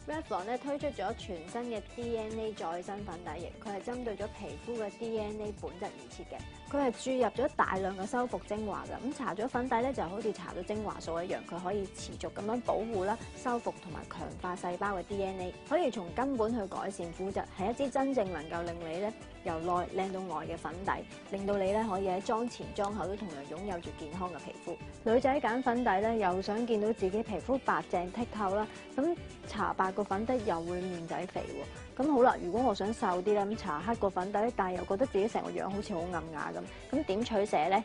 Revlon 咧推出咗全新嘅 DNA 再生粉底液，佢係針對咗皮膚嘅 DNA 本質而設嘅。佢係注入咗大量嘅修復精華㗎，咁搽咗粉底咧就好似搽咗精華素一樣，佢可以持續咁樣保護啦、修復同埋強化細胞嘅 DNA， 可以從根本去改善膚質，係一支真正能夠令你咧由內靚到外嘅粉底，令到你咧可以喺妝前妝後都同樣擁有住健康嘅皮膚。女仔揀粉底咧，又想見到自己皮膚白淨剔透啦，咁搽白個粉底又會面仔肥喎。咁好啦，如果我想瘦啲啦，咁搽黑個粉底，但係又覺得自己成個樣好似好暗啞咁點取捨咧？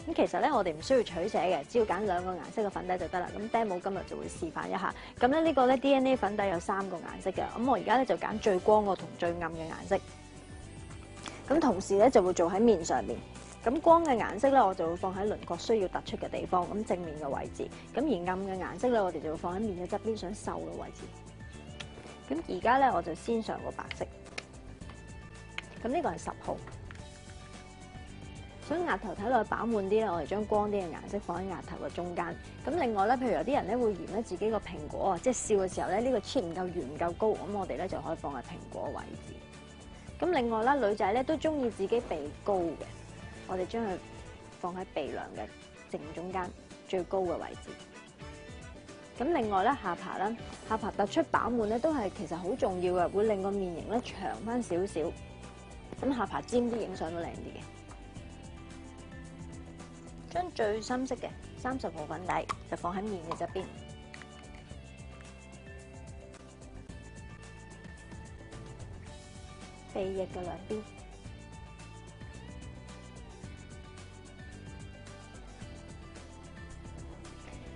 咁其實咧，我哋唔需要取捨嘅，只要揀2個顏色嘅粉底就得啦。咁 Demo 今日就會示範一下。咁咧呢個咧 DNA 粉底有3個顏色嘅，咁我而家咧就揀最光個同最暗嘅顏色。咁同時咧就會做喺面上面。咁光嘅顏色咧，我就會放喺輪廓需要突出嘅地方，咁正面嘅位置。咁而暗嘅顏色咧，我哋就會放喺面嘅側邊想瘦嘅位置。咁而家咧，我就先上個白色。咁呢個係10號。想額頭睇落去飽滿啲咧，我哋將光啲嘅顏色放喺額頭嘅中間。咁另外咧，譬如有啲人咧會嫌咧自己個蘋果啊，即係笑嘅時候咧呢個 chin 唔夠圓唔夠高，咁我哋咧就可以放喺蘋果位置。咁另外啦，女仔咧都中意自己鼻高嘅，我哋將佢放喺鼻梁嘅正中間最高嘅位置。咁另外咧，下巴啦，下巴突出飽滿咧都係其實好重要嘅，會令個面型咧長翻少少。咁下巴尖啲，影相都靚啲嘅。將最深色嘅30號粉底就放喺面嘅側邊，鼻翼嘅兩邊，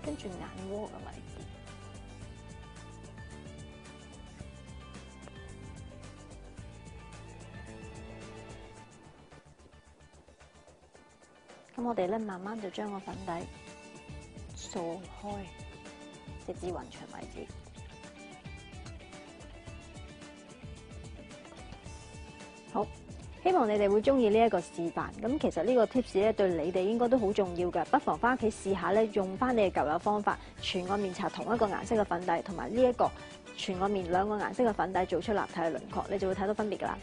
跟住眼窩嘅位置。咁我哋咧慢慢就將個粉底掃開，直至雲長為止。好，希望你哋會中意呢一個示範。咁其實呢個 tips 咧對你哋應該都好重要嘅，不妨翻屋企試下咧，用翻你嘅舊有方法，全個面搽同一個顏色嘅粉底，同埋呢一個全個面2個顏色嘅粉底，做出立體嘅輪廓，你就會睇到分別㗎啦。